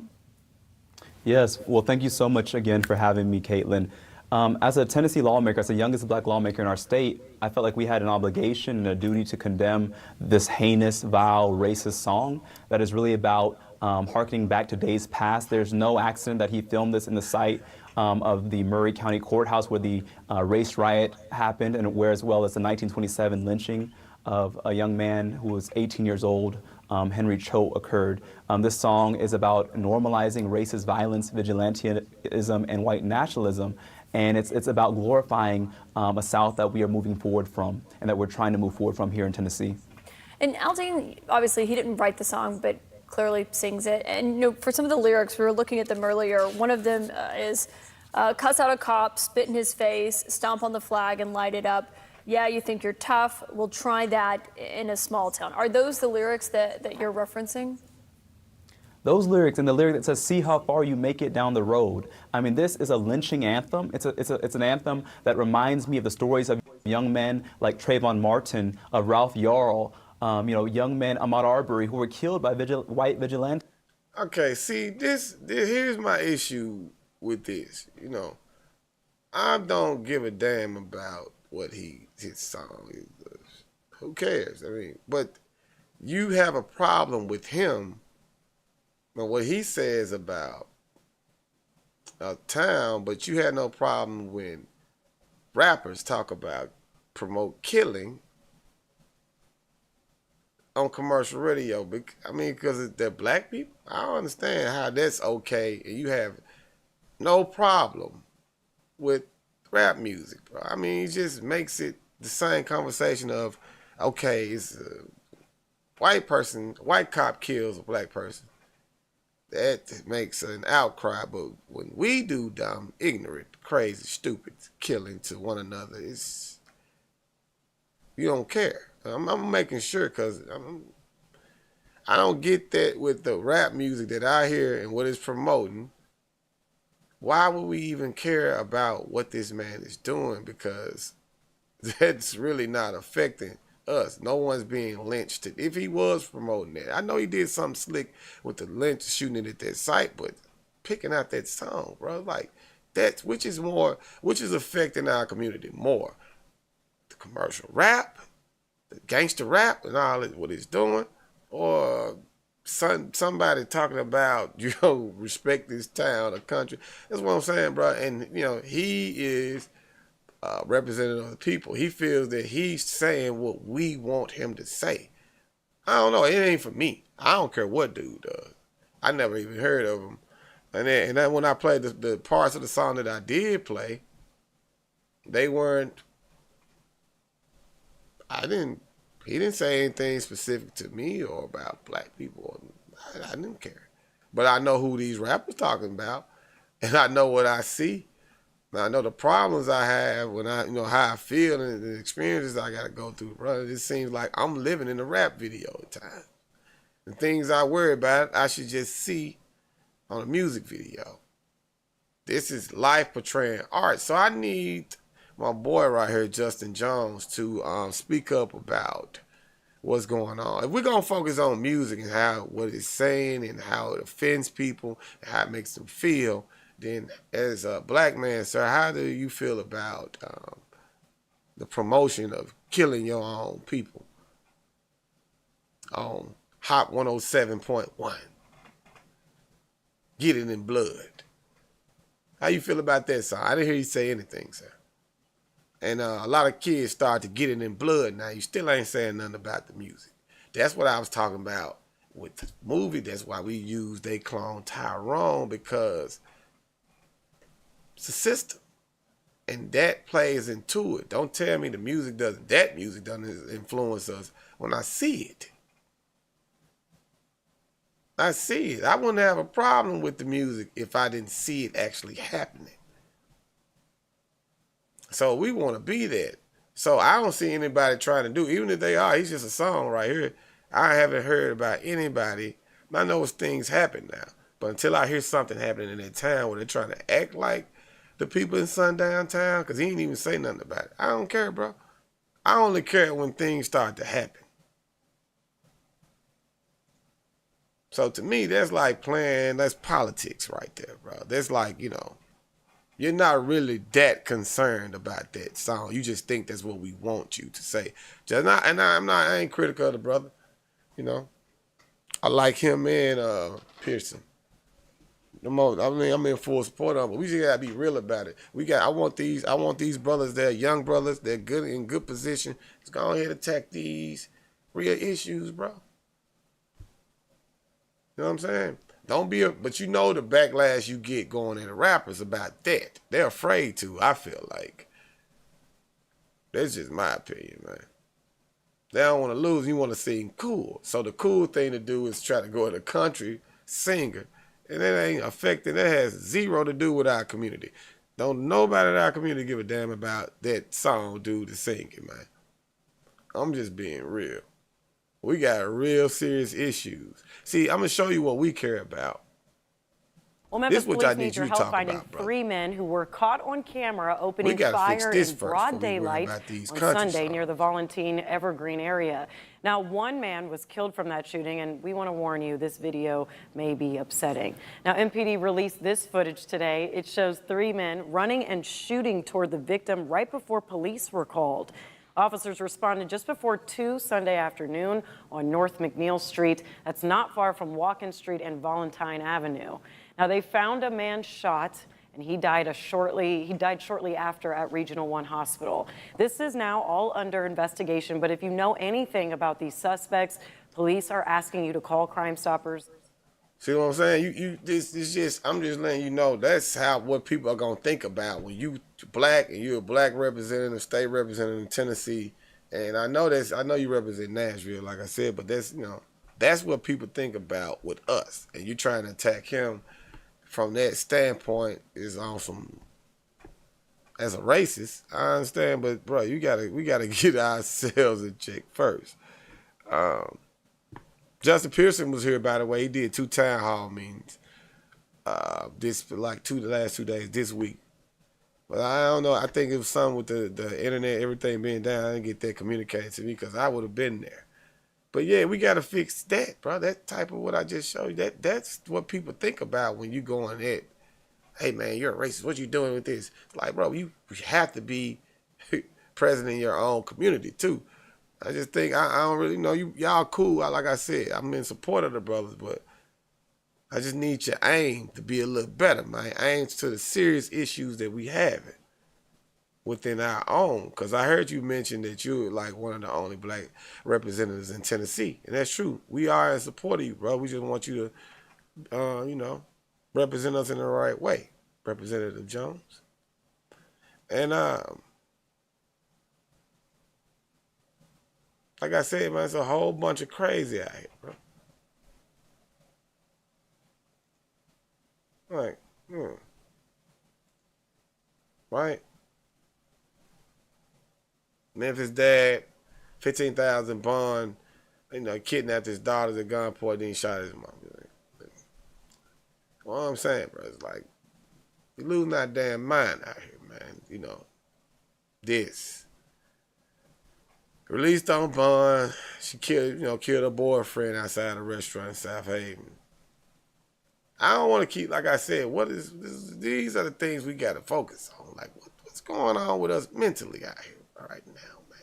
Yes, well, thank you so much again for having me, Caitlin. As a Tennessee lawmaker, as the youngest black lawmaker in our state, I felt like we had an obligation and a duty to condemn this heinous, vile, racist song that is really about harkening back to days past. There's no accident that he filmed this in the site of the Murray County Courthouse where the race riot happened, and where as well as the 1927 lynching of a young man who was 18 years old, Henry Choate, occurred. This song is about normalizing racist violence, vigilantism, and white nationalism. And it's about glorifying a South that we are moving forward from and that we're trying to move forward from here in Tennessee. And Aldean, obviously, he didn't write the song, but clearly sings it. And, you know, for some of the lyrics, we were looking at them earlier. One of them is cuss out a cop, spit in his face, stomp on the flag, and light it up. Yeah, you think you're tough. We'll try that in a small town. Are those the lyrics that you're referencing? Those lyrics and the lyric that says, "See how far you make it down the road." I mean, this is a lynching anthem. It's an anthem that reminds me of the stories of young men like Trayvon Martin, of Ralph Yarl, young men, Ahmaud Arbery, who were killed by white vigilantes. Okay, see, here's my issue with this. You know, I don't give a damn about what his song is. Who cares? I mean, but you have a problem with him and what he says about a town, but you had no problem when rappers talk about promote killing on commercial radio. I mean, because they're black people. I don't understand how that's okay, and you have no problem with rap music, bro. I mean, it just makes it the same conversation of, okay, it's a white person, white cop kills a black person. That makes an outcry, but when we do dumb, ignorant, crazy, stupid killing to one another, it's, you don't care. I'm making sure, because I don't get that with the rap music that I hear and what it's promoting. Why would we even care about what this man is doing? Because that's really not affecting us. No one's being lynched. If he was promoting that, I know he did something slick with the lynch shooting it at that site, but picking out that song, bro, like that's which is affecting our community more? The commercial rap, the gangster rap, and all that, what it's doing, or somebody talking about, you know, respect this town or country. That's what I'm saying, bro. And you know, he is representative of the people. He feels that he's saying what we want him to say. I don't know. It ain't for me. I don't care what dude does. I never even heard of him. And then when I played the parts of the song that I did play, they weren't. He didn't say anything specific to me or about black people. I didn't care. But I know who these rappers talking about, and I know what I see. Now, I know the problems I have when I, you know, how I feel and the experiences I got to go through, brother. It seems like I'm living in a rap video at times. The things I worry about, I should just see on a music video. This is life portraying art. So I need my boy right here, Justin Jones, to speak up about what's going on. If we're going to focus on music and what it's saying and how it offends people and how it makes them feel, then as a black man, sir, how do you feel about the promotion of killing your own people on Hot 107.1? Get it in blood. How you feel about that song? I didn't hear you say anything, sir. And a lot of kids start to get it in blood now. You still ain't saying nothing about the music. That's what I was talking about with the movie. That's why we use They Clone Tyrone, because it's a system. And that plays into it. Don't tell me that music doesn't influence us when I see it. I see it. I wouldn't have a problem with the music if I didn't see it actually happening. So we want to be that. So I don't see anybody trying to do, even if they are, he's just a song right here. I haven't heard about anybody. I know things happen now, but until I hear something happening in that town where they're trying to act like the people in Sundown Town, because he ain't even say nothing about it. I don't care, bro. I only care when things start to happen. So to me, that's like that's politics right there, bro. That's like, you know, you're not really that concerned about that song. You just think that's what we want you to say. I ain't critical of the brother. You know, I like him and Pearson. I'm in full support of him, but we just gotta be real about it. I want these brothers, they're young brothers, they're good in good position. Let's go ahead and attack these real issues, bro. You know what I'm saying? But you know the backlash you get going at the rappers about that. They're afraid to, I feel like. That's just my opinion, man. They don't want to lose. You want to seem cool. So the cool thing to do is try to go at a country singer. And that ain't affecting. That has zero to do with our community. Don't nobody in our community give a damn about that song dude is singing, man. I'm just being real. We got real serious issues. See, I'm going to show you what we care about. Well, Memphis what I police need need your you to help talk finding about, brother. 3 men who were caught on camera opening gotta fix fire this in first broad before we worry daylight about these on country Sunday songs. near the Valentine Evergreen area. Now, 1 man was killed from that shooting, and we want to warn you, this video may be upsetting. Now, MPD released this footage today. It shows 3 men running and shooting toward the victim right before police were called. Officers responded just before 2 Sunday afternoon on North McNeil Street. That's not far from Walken Street and Valentine Avenue. Now, they found a man shot, and he died shortly after at Regional 1 Hospital. This is now all under investigation, but if you know anything about these suspects, police are asking you to call Crime Stoppers. See what I'm saying? I'm just letting you know that's what people are gonna think about when you black and you're a black representative, state representative in Tennessee. And I know you represent Nashville, like I said, but that's what people think about with us. And you trying to attack him from that standpoint is awesome. As a racist, I understand, but bro, we gotta get ourselves in check first. Justin Pearson was here, by the way. He did 2 town hall meetings. The last 2 days this week. But I don't know. I think it was something with the internet, everything being down. I didn't get that communicated to me because I would have been there. But yeah, we gotta fix that, bro. That type of what I just showed you. That's what people think about when you going at, hey man, you're a racist. What you doing with this? It's like, bro, you have to be present in your own community too. I just think I don't really know y'all cool. Like I said, I'm in support of the brothers, but I just need your aim to be a little better, man. Aims to the serious issues that we have within our own. Because I heard you mention that you're like one of the only black representatives in Tennessee, and that's true. We are in support of you, bro. We just want you to, represent us in the right way, Representative Jones. And like I said, man, it's a whole bunch of crazy out here, bro. Like, right? Memphis dad, 15,000 bond, kidnapped his daughter at gunpoint, then shot his mom. What I'm saying, bro, is like, you losing our damn mind out here, man. This. Released on bond. She killed her boyfriend outside a restaurant in South Haven. I don't want to keep, like I said, these are the things we got to focus on. Like, what's going on with us mentally out here right now, man?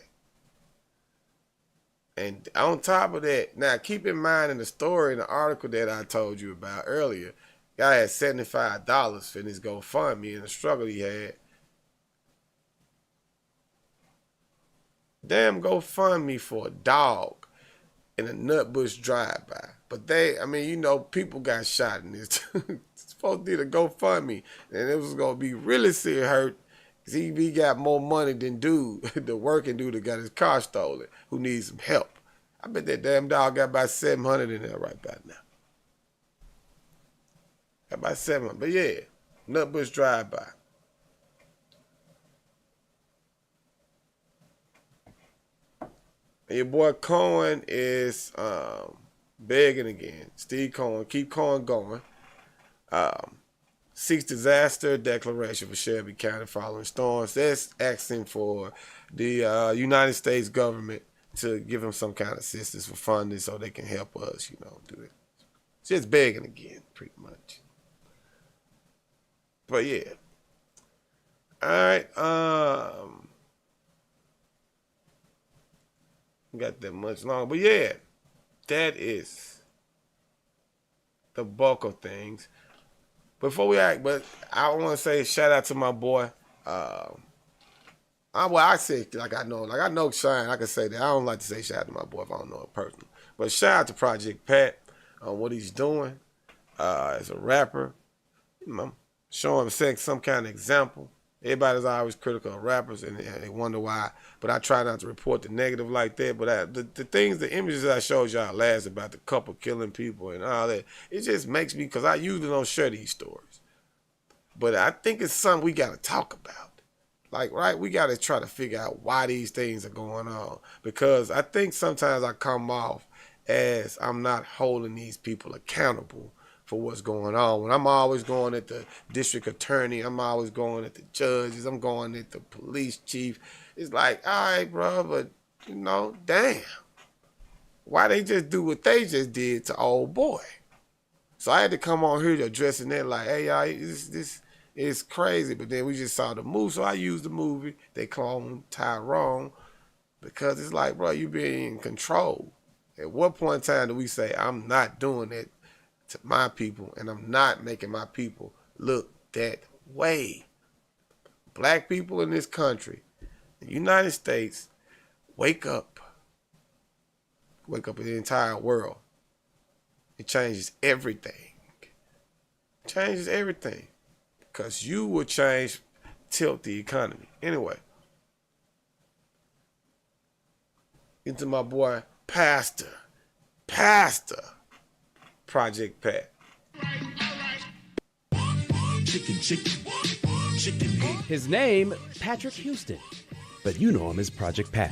And on top of that, now keep in mind in the story, in the article that I told you about earlier, guy had $75 for this GoFundMe and the struggle he had. Damn GoFundMe for a dog in a Nutbush drive-by. But people got shot in this. It's supposed to be the GoFundMe. And it was going to be really serious hurt because he got more money than the working dude that got his car stolen, who needs some help. I bet that damn dog got about 700 in there right about now. Got about 700. But yeah, Nutbush drive-by. And your boy Cohen is begging again. Steve Cohen, keep Cohen going. Seeks disaster declaration for Shelby County following storms. That's asking for the United States government to give him some kind of assistance for funding so they can help us, do it. Just begging again, pretty much. But yeah. All right. Got that much longer. But yeah, that is the bulk of things. Before we act, but I want to say shout out to my boy. I say I know Shine. I can say that. I don't like to say shout out to my boy if I don't know him personally. But shout out to Project Pat on what he's doing as a rapper. Showing him setting some kind of example. Everybody's always critical of rappers, and they wonder why. But I try not to report the negative like that. But the images I showed y'all last about the couple killing people and all that, it just makes me, because I usually don't share these stories. But I think it's something we got to talk about. Like, right, we got to try to figure out why these things are going on. Because I think sometimes I come off as I'm not holding these people accountable for what's going on. When I'm always going at the district attorney, I'm always going at the judges, I'm going at the police chief. It's like, all right, bro, but, you know, damn. Why they just do what they just did to old boy? So I had to come on here to addressing that like, hey, y'all, this is crazy. But then we just saw the movie, so I used the movie. They cloned Tyrone because it's like, bro, you being in control. At what point in time do we say, I'm not doing it to my people and I'm not making my people look that way? Black people in this country, the United States, wake up. Wake up in the entire world. It changes everything. It changes everything. Because you will tilt the economy. Anyway. Into my boy, Pastor, Project Pat. His name, Patrick Houston, but you know him as Project Pat.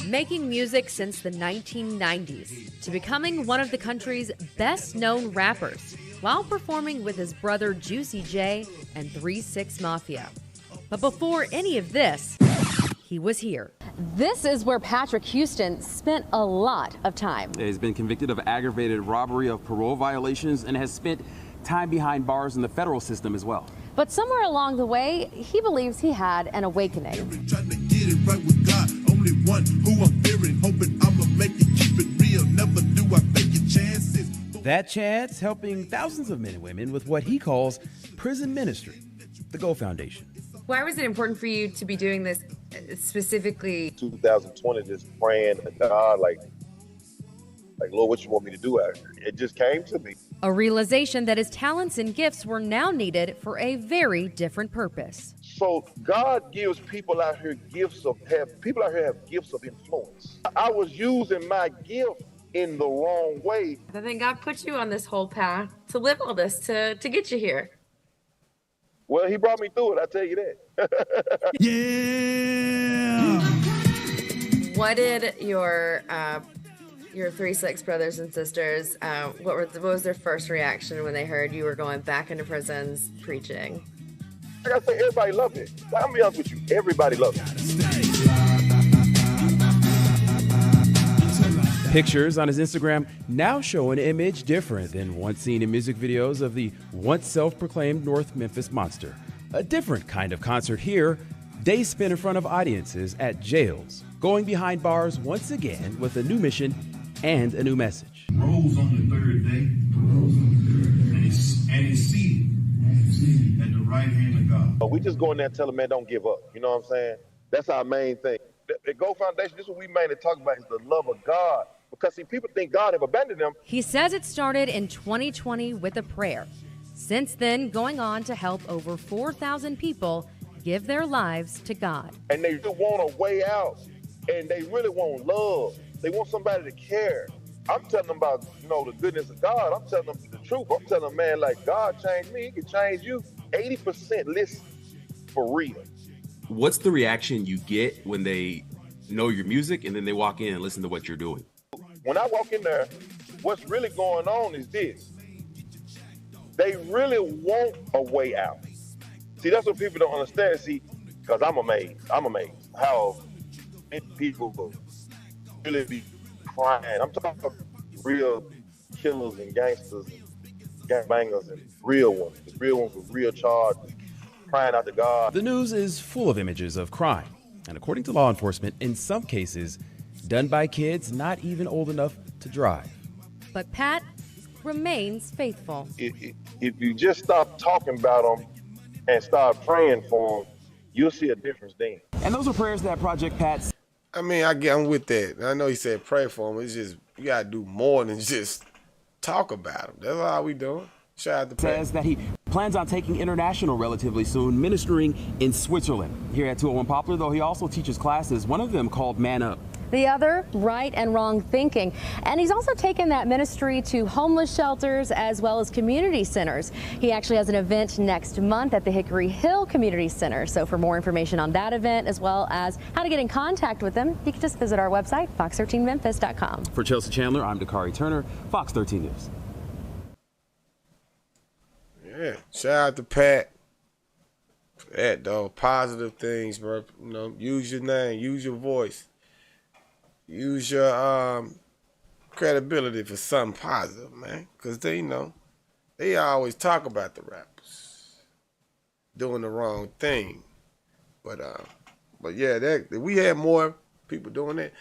Making music since the 1990s to becoming one of the country's best-known rappers while performing with his brother Juicy J and 3 6 Mafia. But before any of this, he was here. This is where Patrick Houston spent a lot of time. He's been convicted of aggravated robbery of parole violations and has spent time behind bars in the federal system as well. But somewhere along the way, he believes he had an awakening. That chance helping thousands of men and women with what he calls prison ministry, the Go Foundation. Why was it important for you to be doing this specifically? 2020, just praying to God, like, Lord, what you want me to do out here? It just came to me. A realization that his talents and gifts were now needed for a very different purpose. So God gives people out here people out here have gifts of influence. I was using my gift in the wrong way. I think God put you on this whole path to live all this, to get you here. Well, he brought me through it, I tell you that. Yeah! What did your 3 6 brothers and sisters, what was their first reaction when they heard you were going back into prisons preaching? Like I say, everybody loved it. I'm gonna be honest with you, everybody loved it. Pictures on his Instagram now show an image different than once seen in music videos of the once self-proclaimed North Memphis monster. A different kind of concert here, days spent in front of audiences at jails, going behind bars once again with a new mission and a new message. Rose on the third day, and he's seated at the right hand of God. But we just go in there and tell them, man, don't give up. You know what I'm saying? That's our main thing. The Go Foundation, this is what we mainly talk about, is the love of God. Because, see, people think God have abandoned them. He says it started in 2020 with a prayer. Since then, going on to help over 4,000 people give their lives to God. And they really want a way out. And they really want love. They want somebody to care. I'm telling them about, the goodness of God. I'm telling them the truth. I'm telling them, man, like, God changed me. He can change you. 80% listen for real. What's the reaction you get when they know your music and then they walk in and listen to what you're doing? When I walk in there, what's really going on is this. They really want a way out. See, that's what people don't understand. See, because I'm amazed how many people will really be crying. I'm talking about real killers and gangsters, gangbangers, and real ones with real charges, crying out to God. The news is full of images of crime, and according to law enforcement, in some cases, done by kids not even old enough to drive. But Pat remains faithful. If you just stop talking about them and start praying for them, you'll see a difference then. And those are prayers that Project Pat. I mean, I'm with that. I know he said pray for them. It's just, you got to do more than just talk about them. That's all we doing. Shout out to Pat. Says that he plans on taking international relatively soon, ministering in Switzerland. Here at 201 Poplar, though, he also teaches classes, one of them called Man Up. The other, right and wrong thinking. And he's also taken that ministry to homeless shelters as well as community centers. He actually has an event next month at the Hickory Hill Community Center. So for more information on that event, as well as how to get in contact with him, you can just visit our website, fox13memphis.com. For Chelsea Chandler, I'm Dakari Turner, Fox 13 News. Yeah, shout out to Pat. That though, positive things, bro. You know, use your name, use your voice, use your credibility for something positive, man. Cause they, you know, they always talk about the rappers doing the wrong thing, but yeah, that if we had more people doing that.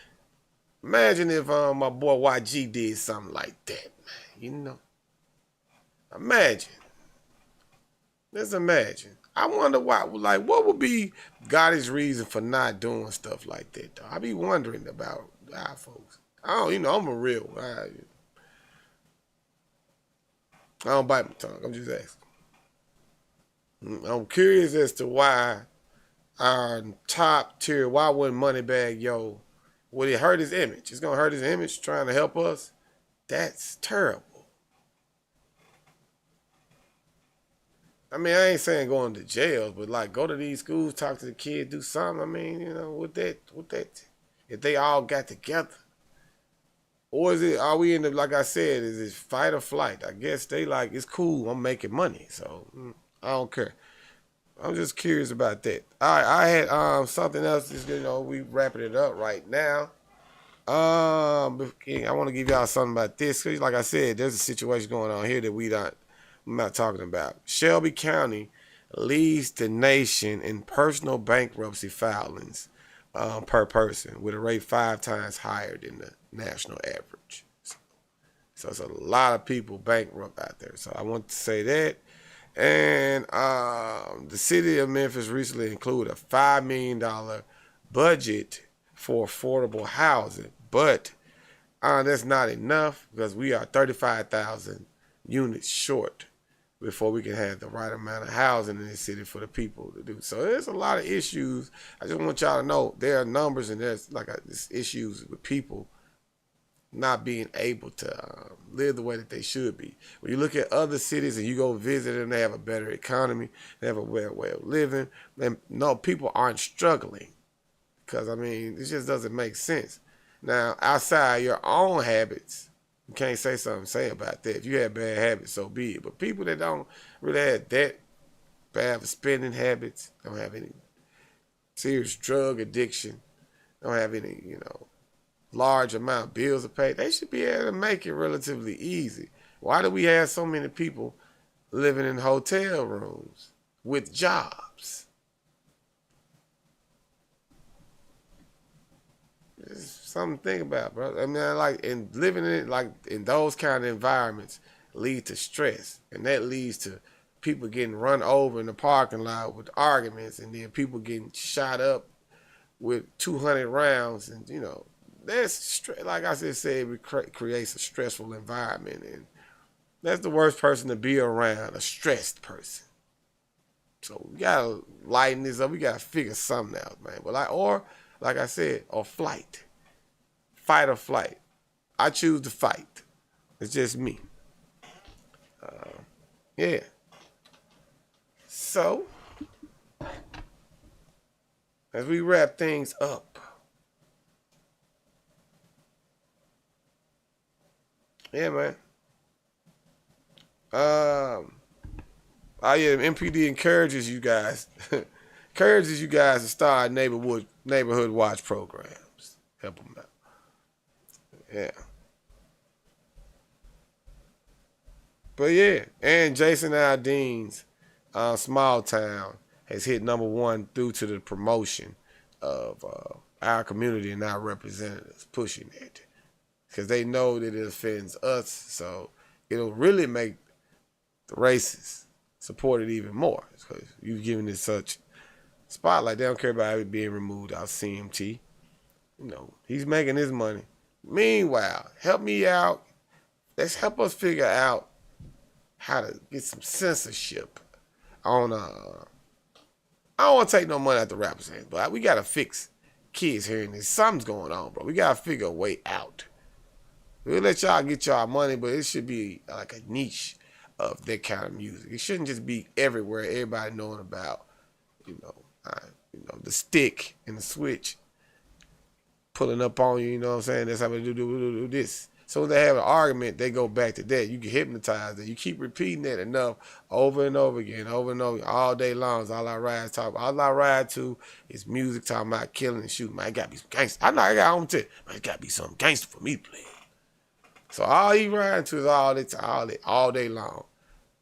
Imagine if my boy YG did something like that, man. You know, imagine. Let's imagine. I wonder why, like, what would be Gotti's reason for not doing stuff like that, though? I be wondering about our folks. I don't, you know, I'm a real one. I don't bite my tongue. I'm just asking. I'm curious as to why our top tier, why wouldn't Moneybagg Yo, would it hurt his image? It's going to hurt his image trying to help us? That's terrible. I mean, I ain't saying going to jail, but like go to these schools, talk to the kids, do something. I mean, you know, with that, if they all got together, or is it? Are we in the? Like I said, is it fight or flight? I guess they like it's cool. I'm making money, so I don't care. I'm just curious about that. All right, I had something else. You know, we wrapping it up right now. I want to give y'all something about this. 'Cause like I said, there's a situation going on here that I'm not talking about. Shelby County leads the nation in personal bankruptcy filings per person, with a rate 5 times higher than the national average. So it's a lot of people bankrupt out there. So I want to say that. And the city of Memphis recently included a $5 million budget for affordable housing, but that's not enough because we are 35,000 units short before we can have the right amount of housing in this city for the people to do. So there's a lot of issues. I just want y'all to know there are numbers and there's like issues with people not being able to live the way that they should be. When you look at other cities and you go visit them, they have a better economy, they have a better way of living. And no, people aren't struggling because, I mean, it just doesn't make sense. Now, outside your own habits, you can't say about that. If you have bad habits, so be it. But people that don't really have that bad of spending habits, don't have any serious drug addiction, don't have any, you know, large amount of bills to pay, they should be able to make it relatively easy. Why do we have so many people living in hotel rooms with jobs? It's something to think about, bro. I mean, like, and living in like in those kind of environments lead to stress, and that leads to people getting run over in the parking lot with arguments, and then people getting shot up with 200 rounds, and you know, that's like I just said, it creates a stressful environment, and that's the worst person to be around, a stressed person. So we gotta lighten this up. We gotta figure something out, man. But like I said, or flight. Fight or flight. I choose to fight. It's just me. Yeah. So, as we wrap things up, yeah, man. MPD encourages you guys to start neighborhood watch programs. Help them out. Yeah. But yeah, and Jason Aldean's Small Town has hit #1 due to the promotion of our community and our representatives pushing it. Because they know that it offends us, so it'll really make the racists support it even more. Because you've given it such spotlight. They don't care about it being removed out CMT. You know, he's making his money. Meanwhile, help me out. Let's help us figure out how to get some censorship on I don't want to take no money out the rappers' hands, but we got to fix kids hearing this. Something's going on, bro. We gotta figure a way out. We'll let y'all get y'all money, but it should be like a niche of that kind of music. It shouldn't just be everywhere, everybody knowing about, the stick and the switch pulling up on you, you know what I'm saying? That's how they do this. So when they have an argument, they go back to that. You get hypnotized and you keep repeating that enough over and over again, all day long. Is all I ride talk. All I ride to is music talking about killing and shooting. Man, it gotta be some gangster. I know I got on to it. Man, it gotta be some gangster for me to play. So all he riding to is all day long.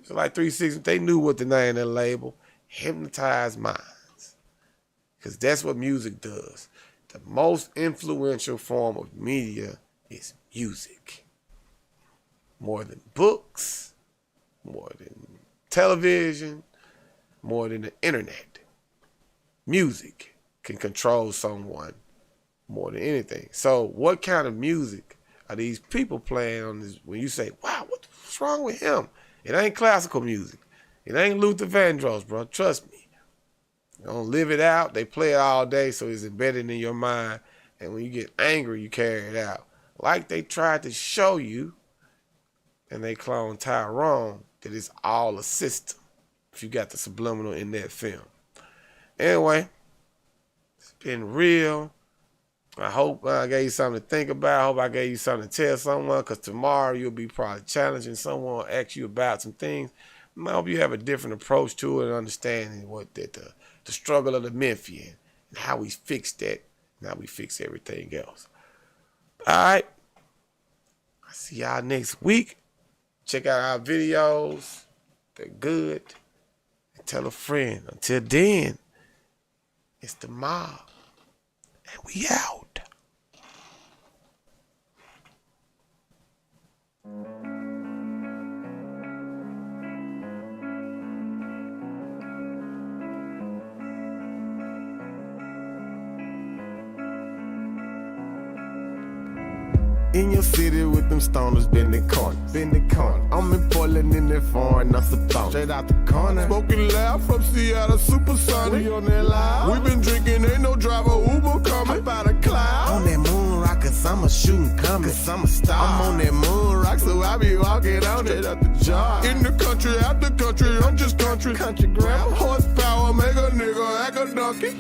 So like 360, they knew what the name of the label, Hypnotized Minds. Because that's what music does. The most influential form of media is music. More than books, more than television, more than the internet. Music can control someone more than anything. So what kind of music are these people playing on this? When you say, wow, what's wrong with him? It ain't classical music. It ain't Luther Vandross, bro. Trust me. You don't live it out. They play it all day, so it's embedded in your mind. And when you get angry, you carry it out. Like they tried to show you, and they cloned Tyrone, that it's all a system. If you got the subliminal in that film. Anyway, it's been real. I hope I gave you something to think about. I hope I gave you something to tell someone, because tomorrow you'll be probably challenging someone, ask you about some things. I hope you have a different approach to it and understanding the struggle of the Memphian and how we fix that and how we fix everything else. All right. I'll see y'all next week. Check out our videos. They're good. And tell a friend. Until then, it's the mob. And we out. In your city with them stoners, bend the corner. I'm in Portland in that foreign, that's a thong. Straight out the corner. Smoking loud from Seattle, supersonic. We on that loud. We been drinking, ain't no driver, Uber coming. Up out of cloud. On that moon rock, cause I'm a shooting comet. Cause I'm a star. I'm on that moon rock, so I be walking on it. Straight out the jar. In the country, out the country, I'm just country. Country grab horsepower, make a nigga act a donkey.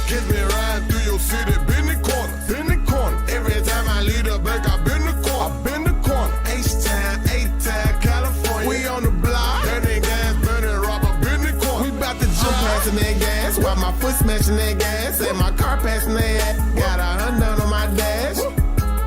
Kiss me riding through your city, bend the corner, bend the corner. Every time I lead the back, I bend the corner, I bend the corner. H-Town, A-Town, California. We on the block, burning gas, burning rubber, bend the corner. We bout to jump. I'm passing that gas, while my foot smashing that gas, and my car passing that ass. Got a Honda on my dash.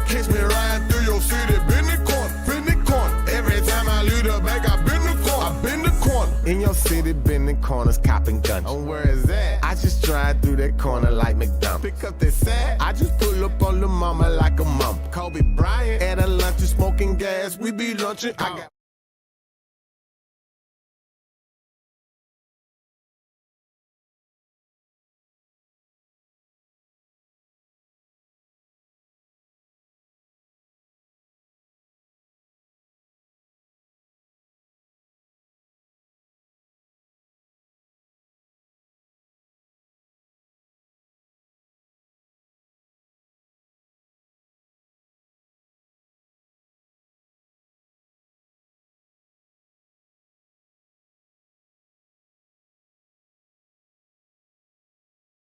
Catch me riding through your city, bend the corner, bend the corner. Every time I lead the back, I bend the corner, I bend the corner. In your city, bending corners, copping guns. Oh, where is that? I just drive through that corner like McDonald's. Pick up that sack. I just pull up on the mama like a mom. Kobe Bryant at a lunch, smoking gas. We be lunching. I got